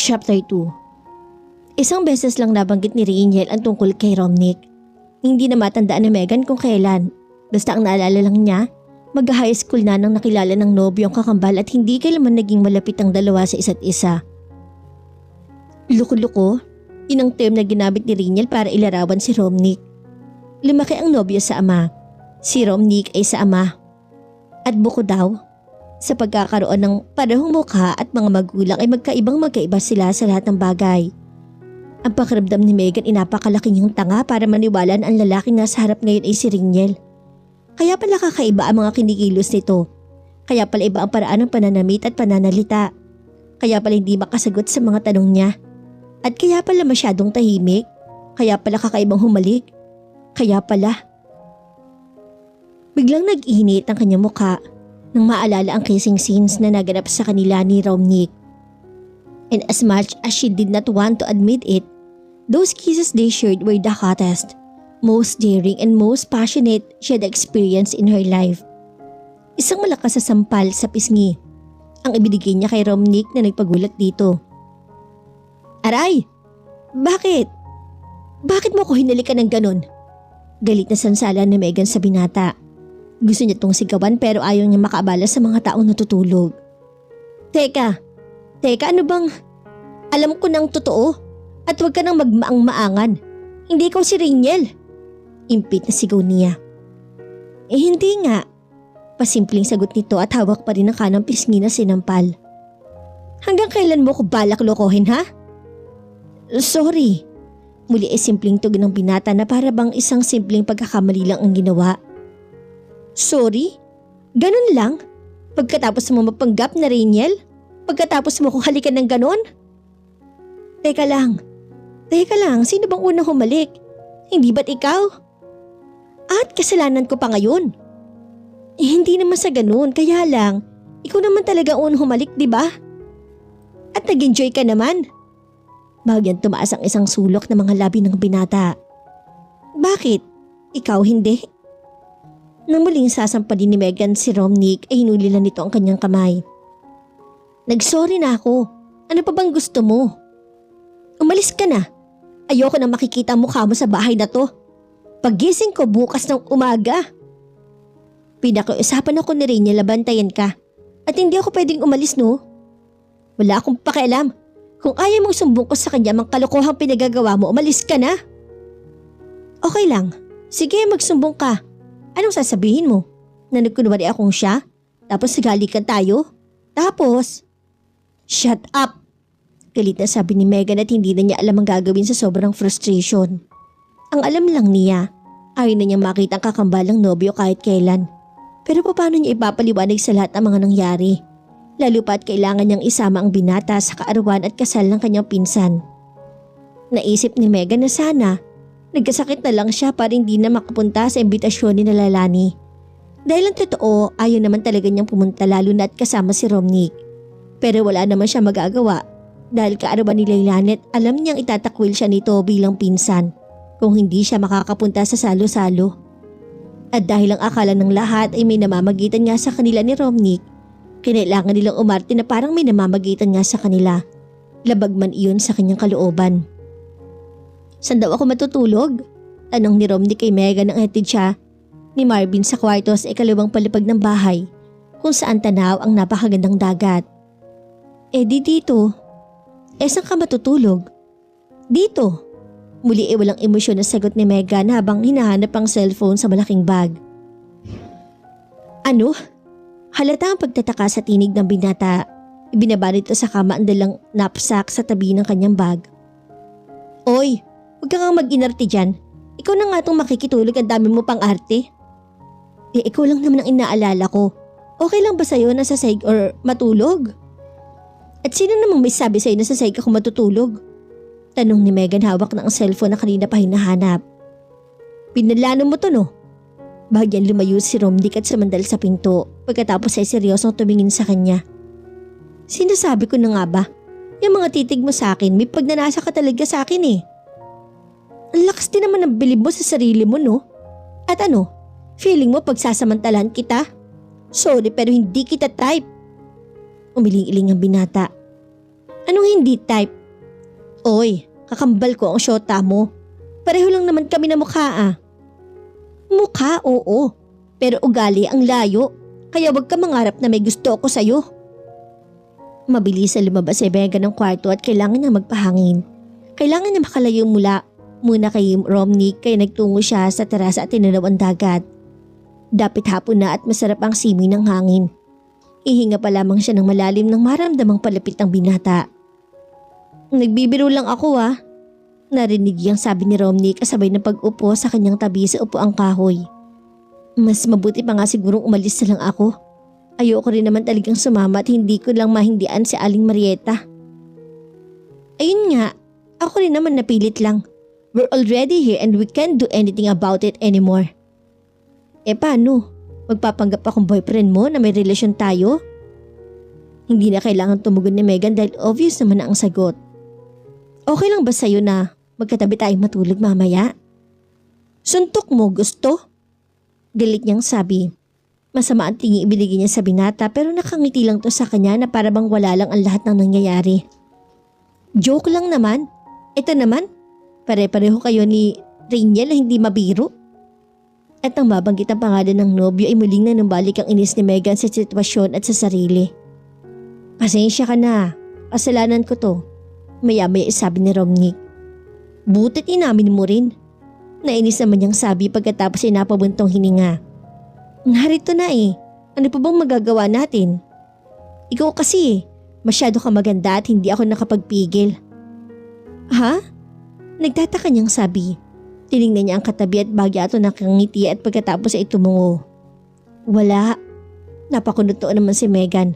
Chapter 2. Isang beses lang nabanggit ni Rainiel ang tungkol kay Romnick. Hindi na matandaan ni Megan kung kailan. Basta ang naalala lang niya, mag-high school na nang nakilala ng nobyo ang kakambal at hindi kailanman naging malapit ang dalawa sa isa't isa. Luko-luko, yun ang term na ginamit ni Rainiel para ilarawan si Romnick. Lumaki ang nobyo sa ama. Si Romnick ay sa ama. At buko daw, sa pagkakaroon ng parehong mukha at mga magulang ay magkaiba sila sa lahat ng bagay. Ang pakiramdam ni Megan ay napakalaki niyang tanga para maniwala na ang lalaki na sa harap ngayon ay si Rainiel. Kaya pala kakaiba ang mga kinikilos nito. Kaya pala iba ang paraan ng pananamit at pananalita. Kaya pala hindi makasagot sa mga tanong niya. At kaya pala masyadong tahimik. Kaya pala kakaibang humalik. Kaya pala. Biglang nag-init ang kanyang mukha nang maalala ang kissing scenes na naganap sa kanila ni Romnick. And as much as she did not want to admit it, those kisses they shared were the hottest, most daring and most passionate she had experienced in her life. Isang malakas na sampal sa pisngi ang ibinigay niya kay Romnick na nagpagulat dito. Aray! Bakit? Bakit mo ko hinalikan ng ganun? Galit na sansala ni Megan sa binata. Gusto niya itong sigawan pero ayaw niya makaabala sa mga taong natutulog. Teka ano bang? Alam ko ng totoo at huwag ka nang magmaang-maangan. Hindi ikaw si Rainiel. Impit na sigaw niya. Hindi nga. Pasimpleng sagot nito at hawak pa rin ang kanang pisngi na sinampal. Hanggang kailan mo ko balak lokohin ha? Sorry. Muli ay simpleng tugon ng binata na para bang isang simpleng pagkakamali lang ang ginawa. Sorry? Ganun lang? Pagkatapos mo mapanggap na Rainiel? Pagkatapos mo kong halikan ng ganun? Teka lang, sino bang unang humalik? Hindi ba't ikaw? At kasalanan ko pa ngayon? Hindi naman sa ganun, kaya lang, ikaw naman talaga unang humalik, di ba? At nag-enjoy ka naman. Bagyang tumaas ang isang sulok ng mga labi ng binata. Bakit? Ikaw hindi? Nang muling sasampalin ni Megan si Romnick ay hinuli na nito ang kanyang kamay. Nagsorry na ako. Ano pa bang gusto mo? Umalis ka na. Ayoko na makikita ang mukha mo sa bahay na to. Paggising ko bukas ng umaga. Pinakiusapan ako ni Rainiel na bantayan ka. At hindi ako pwedeng umalis no? Wala akong pakialam. Kung ayaw mong sumbong ko sa kanya mang kalokohang pinagagawa mo, umalis ka na. Okay lang. Sige, magsumbong ka. Anong sasabihin mo? Na nagkunwari akong siya? Tapos nagalikan tayo? Tapos? Shut up! Galit na sabi ni Megan at hindi na niya alam ang gagawin sa sobrang frustration. Ang alam lang niya, ayaw na niyang makita ang kakambalang nobyo kahit kailan. Pero paano niya ipapaliwanag sa lahat ang mga nangyari? Lalo pa at kailangan niyang isama ang binata sa kaarawan at kasal ng kanyang pinsan. Naisip ni Megan na sana nagkasakit na lang siya para hindi na makapunta sa imbitasyon ni Lalani. Dahil ang totoo, ayaw naman talaga niyang pumunta lalo na at kasama si Romnick. Pero wala naman siya magagawa dahil kaarawan ni Laylanet alam niyang itatakwil siya nito bilang pinsan kung hindi siya makakapunta sa salo-salo. At dahil ang akala ng lahat ay may namamagitan nga sa kanila ni Romnick, kinailangan nilang umarte na parang may namamagitan nga sa kanila. Labag man iyon sa kanyang kalooban. Saan daw ako matutulog? Tanong ni Romnick kay Megan nang hatid siya ni Marvin sa kwarto sa ikalawang palapag ng bahay kung saan tanaw ang napakagandang dagat. Di dito. Saan ka matutulog? Dito. Muli walang emosyon na sagot ni Megan habang hinahanap ang cellphone sa malaking bag. Ano? Halata ang pagtataka sa tinig ng binata. Ibinaba nito sa kama ang dalang knapsack sa tabi ng kanyang bag. Oy! Huwag ka nga mag-inarte dyan. Ikaw na nga itong makikitulog, ang dami mo pang arte. Ikaw lang naman ang inaalala ko. Okay lang ba sa'yo na sasayg or matulog? At sino namang may sabi sa'yo na sasayg ako matutulog? Tanong ni Megan hawak na ang cellphone na kanina pa hinahanap. Pinalano mo to no? Bagyang lumayo si Romnick at sumandal sa pinto pagkatapos ay seryosong tumingin sa kanya. Sinasabi ko na nga ba? Yung mga titig mo sa akin, may pagnanasa ka talaga sa akin eh. Ang lakas din naman ng bilib mo sa sarili mo, no? At ano, feeling mo pagsasamantalahan kita? Sorry pero hindi kita type. Umiling-iling ang binata. Anong hindi type? Oy, kakambal ko ang syota mo. Pareho lang naman kami na mukha ah. Mukha, oo. Pero ugali ang layo. Kaya wag ka mangarap na may gusto ako sa'yo. Mabilis na lumabas si Megan ng kwarto at kailangan niya magpahangin. Kailangan niya makalayo muna kay Romney kaya nagtungo siya sa terasa at tinanaw ang dagat. Dapit hapon na at masarap ang simoy ng hangin. Ihinga pa lamang siya ng malalim nang maramdamang palapit ang binata. Nagbibiro lang ako ah. Narinig niyang sabi ni Romney kasabay na pag-upo sa kanyang tabi sa upuang kahoy. Mas mabuti pa nga sigurong umalis na lang ako. Ayoko rin naman talagang sumama at hindi ko lang mahindian si Aling Marieta. Ayun nga, ako rin naman napilit lang. We're already here and we can't do anything about it anymore. Paano? Magpapanggap akong boyfriend mo na may relasyon tayo? Hindi na kailangan tumugon ni Megan dahil obvious naman na ang sagot. Okay lang ba sa'yo na magkatabi tayong matulog mamaya? Suntok mo, gusto? Galit niyang sabi. Masama ang tingin ibinigay niya sa binata pero nakangiti lang to sa kanya na para bang wala lang ang lahat ng nangyayari. Joke lang naman. Ito naman, pare-pareho kayo ni Rainiel na hindi mabiro. At nang mabanggit ang pangalan ng nobyo ay muling na numbalik ang inis ni Megan sa sitwasyon at sa sarili. Pasensya ka na, kasalanan ko to. Maya-maya sabi ni Romney. Butit inamin mo rin. Nainis naman niyang sabi pagkatapos ay napabuntong hininga. Narito na eh. Ano pa bang magagawa natin? Ikaw kasi masyado ka maganda at hindi ako nakapagpigil. Ha? Nagtataka niyang sabi. Tinignan niya ang katabi at bagya ato nakangiti at pagkatapos ay tumungo. Wala. Napakunot naman si Megan.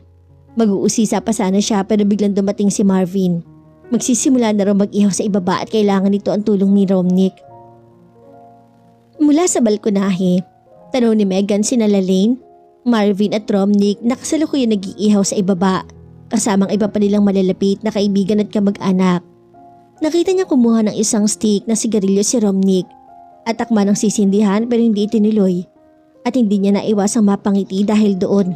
Mag-uusisa pa sana siya pero biglang dumating si Marvin. Magsisimula na raw mag-ihaw sa ibaba at kailangan nito ang tulong ni Romney. Mula sa balkonahe, tanong ni Megan sina Lane, Marvin at Romney na kasalukuyan nag-iihaw sa ibaba kasamang iba pa nilang malalapit na kaibigan at kamag-anak. Nakita niya kumuha ng isang stick na sigarilyo si Romney at takma ng sisindihan pero hindi itinuloy at hindi niya naiwasang mapangiti dahil doon.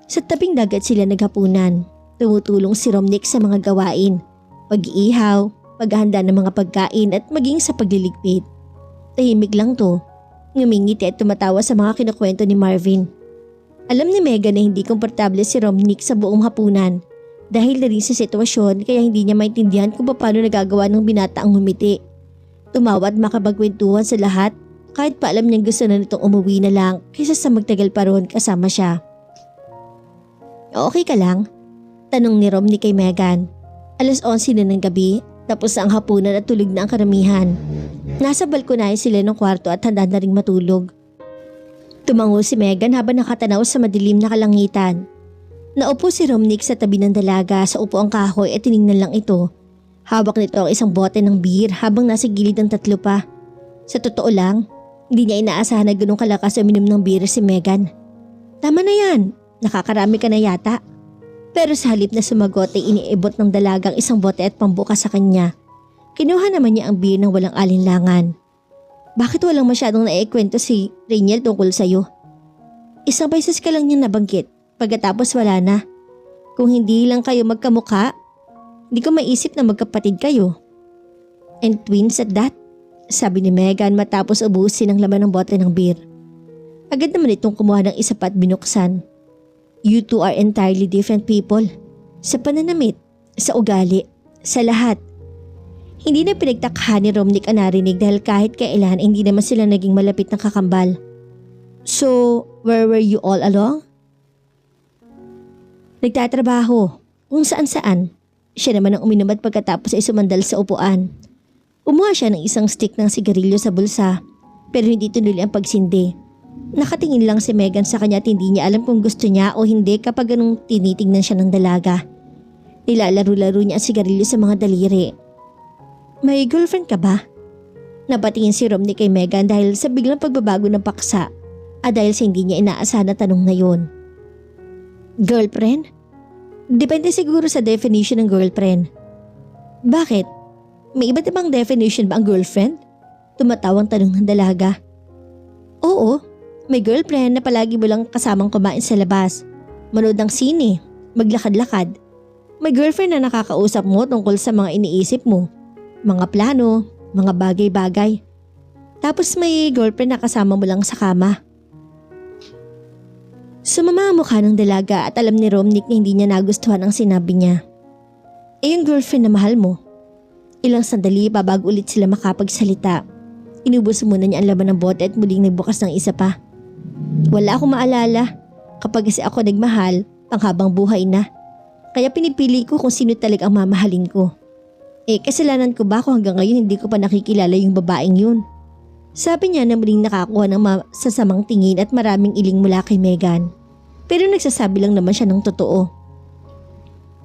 Sa tabing dagat sila naghapunan, tumutulong si Romney sa mga gawain, pag-iihaw, paghahanda ng mga pagkain at maging sa pagliligpit. Tahimik lang to. Ngumingiti at tumatawa sa mga kinukwento ni Marvin. Alam ni Megan na hindi komportable si Romney sa buong hapunan dahil na rin sa sitwasyon kaya hindi niya maintindihan kung paano nagagawa ng binata ang ngumiti. Tumawa at makapagkwentuhan sa lahat kahit pa alam niyang gusto na nitong umuwi na lang kaysa sa magtagal pa ron kasama siya. Okay ka lang? Tanong ni Romney kay Megan. 11:00 na ng gabi tapos na ang hapunan at tulog na ang karamihan. Nasa balkonahe sila ng kwarto at handa na ring matulog. Tumango si Megan habang nakatanaw sa madilim na kalangitan. Naupo si Romney sa tabi ng dalaga sa upuang kahoy at tiningnan lang ito. Hawak nito ang isang bote ng beer habang nasa gilid ng tatlo pa. Sa totoo lang, hindi niya inaasahan na ganun kalakas uminom ng beer si Megan. Tama na yan, nakakarami ka na yata. Pero sa halip na sumagot ay iniibot ng dalagang isang bote at pambukas sa kanya. Kinuha naman niya ang beer ng walang alinlangan. Bakit walang masyadong naikwento si Rainiel tungkol sa'yo? Isang beses ka lang niya nabanggit, pagkatapos wala na. Kung hindi lang kayo magkamukha, hindi ko maisip na magkapatid kayo. And twins at that, sabi ni Megan matapos ubusin ang laman ng bote ng beer. Agad naman itong kumuha ng isa pa at binuksan. You two are entirely different people. Sa pananamit, sa ugali, sa lahat. Hindi na pinagtakhan ni Romney ang narinig dahil kahit kailan hindi naman sila naging malapit ng kakambal. So, where were you all along? Nagtatrabaho, kung saan-saan. Siya naman ang uminom at pagkatapos ay sumandal sa upuan. Kumuha siya ng isang stick ng sigarilyo sa bulsa pero hindi tuloy ang pagsindi. Nakatingin lang si Megan sa kanya at hindi niya alam kung gusto niya o hindi kapag ganung tinitingnan siya ng dalaga. Nilalaro-laro niya ang sigarilyo sa mga daliri. May girlfriend ka ba? Napatingin si Romney kay Megan dahil sa biglang pagbabago ng paksa at dahil sa hindi niya inaasahan na tanong na yun. Girlfriend? Depende siguro sa definition ng girlfriend. Bakit? May iba't ibang definition ba ang girlfriend? Tumatawang tanong ng dalaga. Oo, may girlfriend na palagi mo lang kasamang kumain sa labas. Manood ng sine, maglakad-lakad. May girlfriend na nakakausap mo tungkol sa mga iniisip mo, mga plano, mga bagay-bagay. Tapos may girlfriend na kasama mo lang sa kama. Sumama ang mukha ng dalaga at alam ni Romnick na hindi niya nagustuhan ang sinabi niya. Yung girlfriend na mahal mo. Ilang sandali pa bago ulit sila makapagsalita. Inubos muna niya ang laman ng bote at muling nagbukas ng isa pa. Wala akong maalala. Kapag kasi ako nagmahal, panghabang buhay na. Kaya pinipili ko kung sino talaga ang mamahalin ko. Kasalanan ko ba kung hanggang ngayon hindi ko pa nakikilala yung babaeng yun? Sabi niya na muling nakakuha ng masasamang tingin at maraming iling mula kay Megan. Pero nagsasabi lang naman siya ng totoo.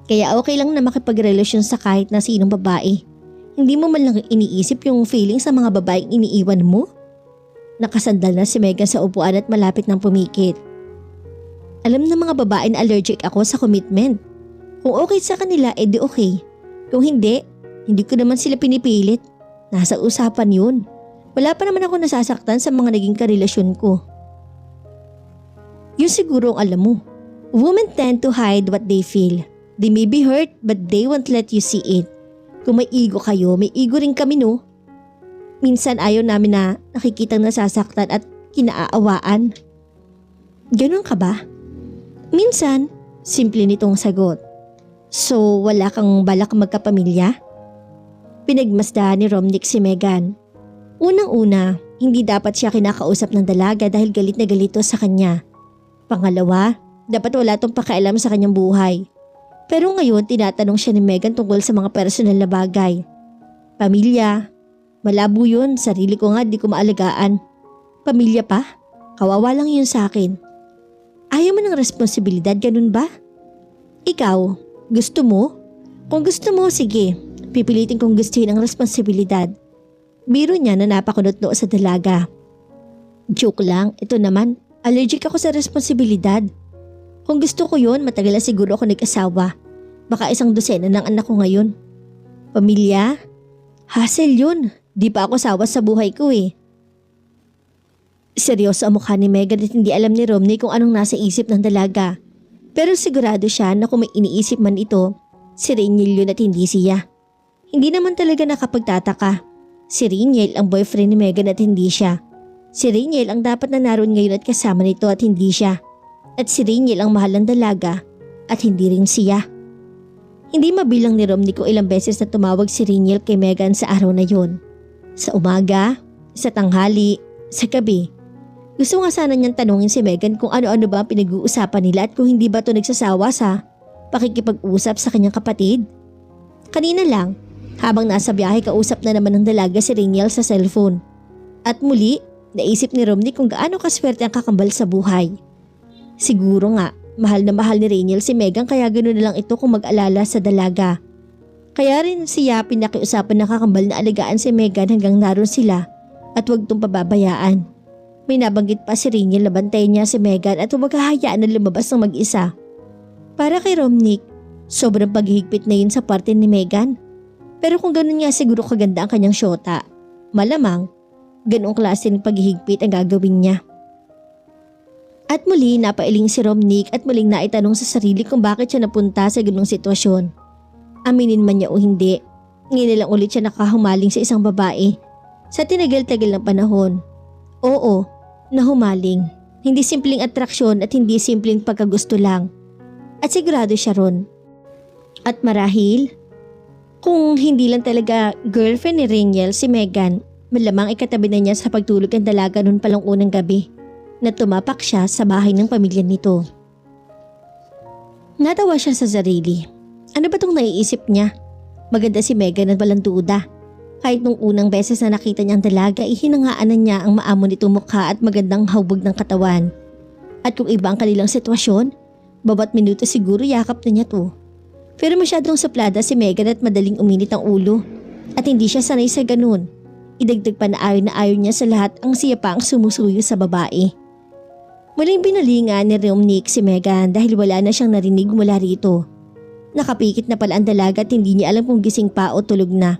Kaya okay lang na makipagrelasyon sa kahit na sinong babae. Hindi mo man lang iniisip yung feeling sa mga babaeng iniiwan mo? Nakasandal na si Megan sa upuan at malapit ng pumikit. Alam ng mga babae na allergic ako sa commitment. Kung okay sa kanila, edi okay. Kung hindi ko naman sila pinipilit. Nasa usapan yun. Wala pa naman ako nasasaktan sa mga naging karelasyon ko. Yun siguro ang alam mo. Women tend to hide what they feel. They may be hurt but they won't let you see it. Kung may ego kayo, may ego rin kami no. Minsan ayaw namin na nakikitang nasasaktan at kinaaawaan. Ganon ka ba? Minsan, simple nitong sagot. So wala kang balak magkapamilya? Pinagmasda ni Romnick si Megan. Unang-una, hindi dapat siya kinakausap ng dalaga dahil galit na galit to sa kanya. Pangalawa, dapat wala tong pakialam sa kanyang buhay. Pero ngayon tinatanong siya ni Megan tungkol sa mga personal na bagay. Pamilya, malabo yun, sarili ko nga di ko maalagaan. Pamilya pa? Kawawa lang yun sa akin. Ayaw mo ng responsibilidad, ganun ba? Ikaw, gusto mo? Kung gusto mo, sige, pipilitin kong gustuhin ang responsibilidad. Biro niya na napakunot noo sa dalaga. Joke lang, ito naman, allergic ako sa responsibilidad. Kung gusto ko yun, matagal na siguro ako nag-asawa. Baka 1 dosena ng anak ko ngayon. Pamilya? Hassle yun, di pa ako sawa sa buhay ko eh. Seryoso ang mukha ni Megan at hindi alam ni Romney kung anong nasa isip ng dalaga. Pero sigurado siya na kung may iniisip man ito, si Rainiel yun at hindi siya. Hindi naman talaga nakapagtataka. Si Rainiel ang boyfriend ni Megan at hindi siya. Si Rainiel ang dapat na naroon ngayon at kasama nito at hindi siya. At si Rainiel ang mahal ng dalaga at hindi rin siya. Hindi mabilang ni Romney kung ilang beses na tumawag si Rainiel kay Megan sa araw na yun. Sa umaga, sa tanghali, sa gabi. Gusto nga sana niyang tanungin si Megan kung ano-ano ba ang pinag-uusapan nila at kung hindi ba ito nagsasawa sa pakikipag-usap sa kanyang kapatid. Kanina lang, habang nasa biyahe kausap na naman ng dalaga si Rainiel sa cellphone. At muli, naisip ni Romney kung gaano kaswerte ang kakambal sa buhay. Siguro nga, mahal na mahal ni Rainiel si Megan kaya ganoon na lang ito kung mag-alala sa dalaga. Kaya rin siya pinakiusapan na kakambal na alagaan si Megan hanggang naroon sila at huwag itong pababayaan. May nabanggit pa si Rainiel na bantayan niya si Megan at huwag hahayaan na lumabas ng mag-isa. Para kay Romnick, sobrang paghihigpit na yun sa parte ni Megan. Pero kung ganun nga siguro kaganda ang kanyang syota, malamang ganung klase ng paghihigpit ang gagawin niya. At muli napailing si Romnick at muling naitanong sa sarili kung bakit siya napunta sa ganung sitwasyon. Aminin man niya o hindi, ngayon lang ulit siya nakahumaling sa isang babae. Sa tinagal-tagal ng panahon. Oo, nahumaling. Hindi simpleng atraksyon at hindi simpleng pagkagusto lang. At sigurado siya ron. At marahil, kung hindi lang talaga girlfriend ni Rainiel si Megan, malamang ikatabi na niya sa pagtulog ang dalaga noon palang unang gabi na tumapak siya sa bahay ng pamilya nito. Natawa siya sa sarili. Ano ba itong naiisip niya? Maganda si Megan at walang duda. Kahit nung unang beses na nakita niya ang dalaga, ihinangaanan niya ang maamo nitong mukha at magandang hawbag ng katawan. At kung iba ang kanilang sitwasyon, bawat minuto siguro yakap na niya to. Pero masyadong suplada si Megan at madaling uminit ang ulo. At hindi siya sanay sa ganun. Idagdag pa na ayaw niya sa lahat ang siya pa ang sumusuyo sa babae. Muling binalingan ni Romnick si Megan dahil wala na siyang narinig mula rito. Nakapikit na pala ang dalaga at hindi niya alam kung gising pa o tulog na.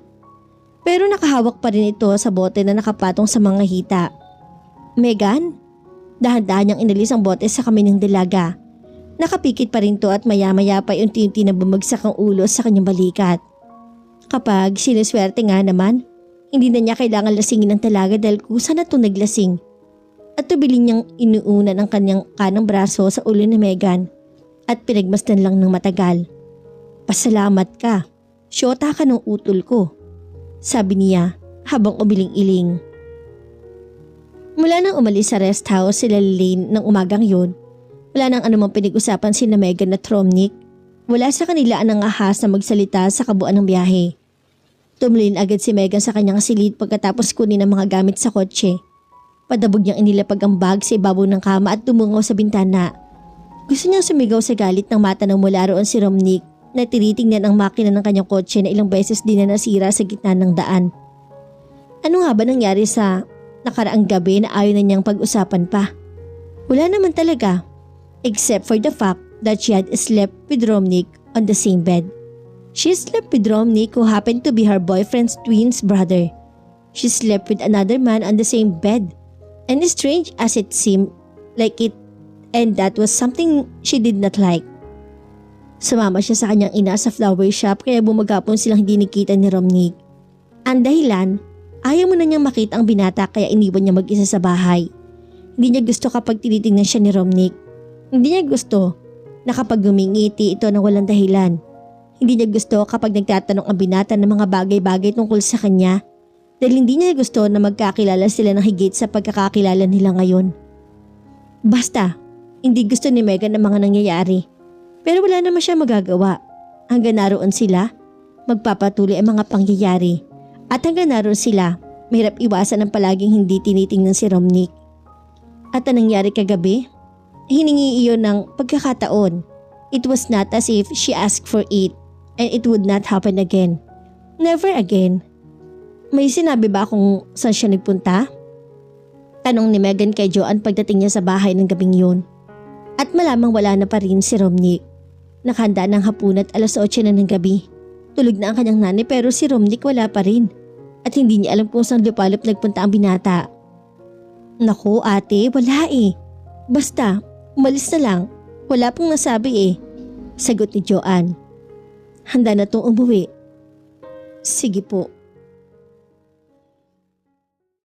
Pero nakahawak pa rin ito sa bote na nakapatong sa mga hita. Megan? Dahan-dahan niyang inalis ang bote sa kamay ng dalaga. Nakapikit pa rin to at maya-maya pa unti-unti na bumagsak ang ulo sa kanyang balikat. Kapag sinuswerte nga naman, hindi na niya kailangan lasingin ng dalaga dahil kusa na itong naglasing. At tubiling niyang inuunan ang kanyang kanang braso sa ulo ni Megan at pinagmasdan lang ng matagal. Pasalamat ka, syota ka ng utol ko, sabi niya habang umiling-iling. Mula nang umalis sa rest house sila Lane ng umagang yun, wala nang anumang pinag-usapan sina Megan at Romnick. Wala sa kanila ang ahas na magsalita sa kabuuan ng biyahe. Tumulin agad si Megan sa kanyang silid pagkatapos kunin ang mga gamit sa kotse. Padabog niyang inilapag ang bag sa ibabaw ng kama at tumungaw sa bintana. Gusto niyang sumigaw sa galit nang matanaw mula roon si Romnick na tinitingnan ang makina ng kanyang kotse na ilang beses din na nasira sa gitna ng daan. Ano nga ba nangyari sa nakaraang gabi na ayaw na niyang pag-usapan pa? Wala naman talaga, except for the fact that she had slept with Romnick on the same bed. She slept with Romnick, who happened to be her boyfriend's twin's brother. She slept with another man on the same bed. And strange as it seemed like it, and that was something she did not like. Sumama siya sa kanyang ina sa flower shop kaya bumagapon silang hindi nakita ni Romnick. Ang dahilan, ayaw mo na niyang makita ang binata kaya iniwan niya mag-isa sa bahay. Hindi niya gusto kapag tinitingnan siya ni Romnick. Hindi niya gusto na kapag gumingiti ito na walang dahilan. Hindi niya gusto kapag nagtatanong ang binata ng mga bagay-bagay tungkol sa kanya dahil hindi niya gusto na magkakilala sila ng higit sa pagkakakilala nila ngayon. Basta, hindi gusto ni Megan ang mga nangyayari. Pero wala naman siya magagawa. Hanggang naroon sila, magpapatuloy ang mga pangyayari. At hanggang naroon sila, mahirap iwasan ang palaging hindi tinitingnan si Romnick. At ang nangyari kagabi, hiningi iyon ng pagkakataon. It was not as if she asked for it and it would not happen again. Never again. May sinabi ba kung saan siya nagpunta? Tanong ni Megan kay Joanne pagdating niya sa bahay ng gabing yun. At malamang wala na pa rin si Romnick. Nakahanda ng hapon at 8:00 na ng gabi. Tulog na ang kanyang nanay pero si Romnick wala pa rin. At hindi niya alam kung saan lupalop nagpunta ang binata. Naku ate, wala eh. Basta, umalis na lang. Wala pong nasabi eh. Sagot ni Joanne. Handa na tong umuwi. Sige po.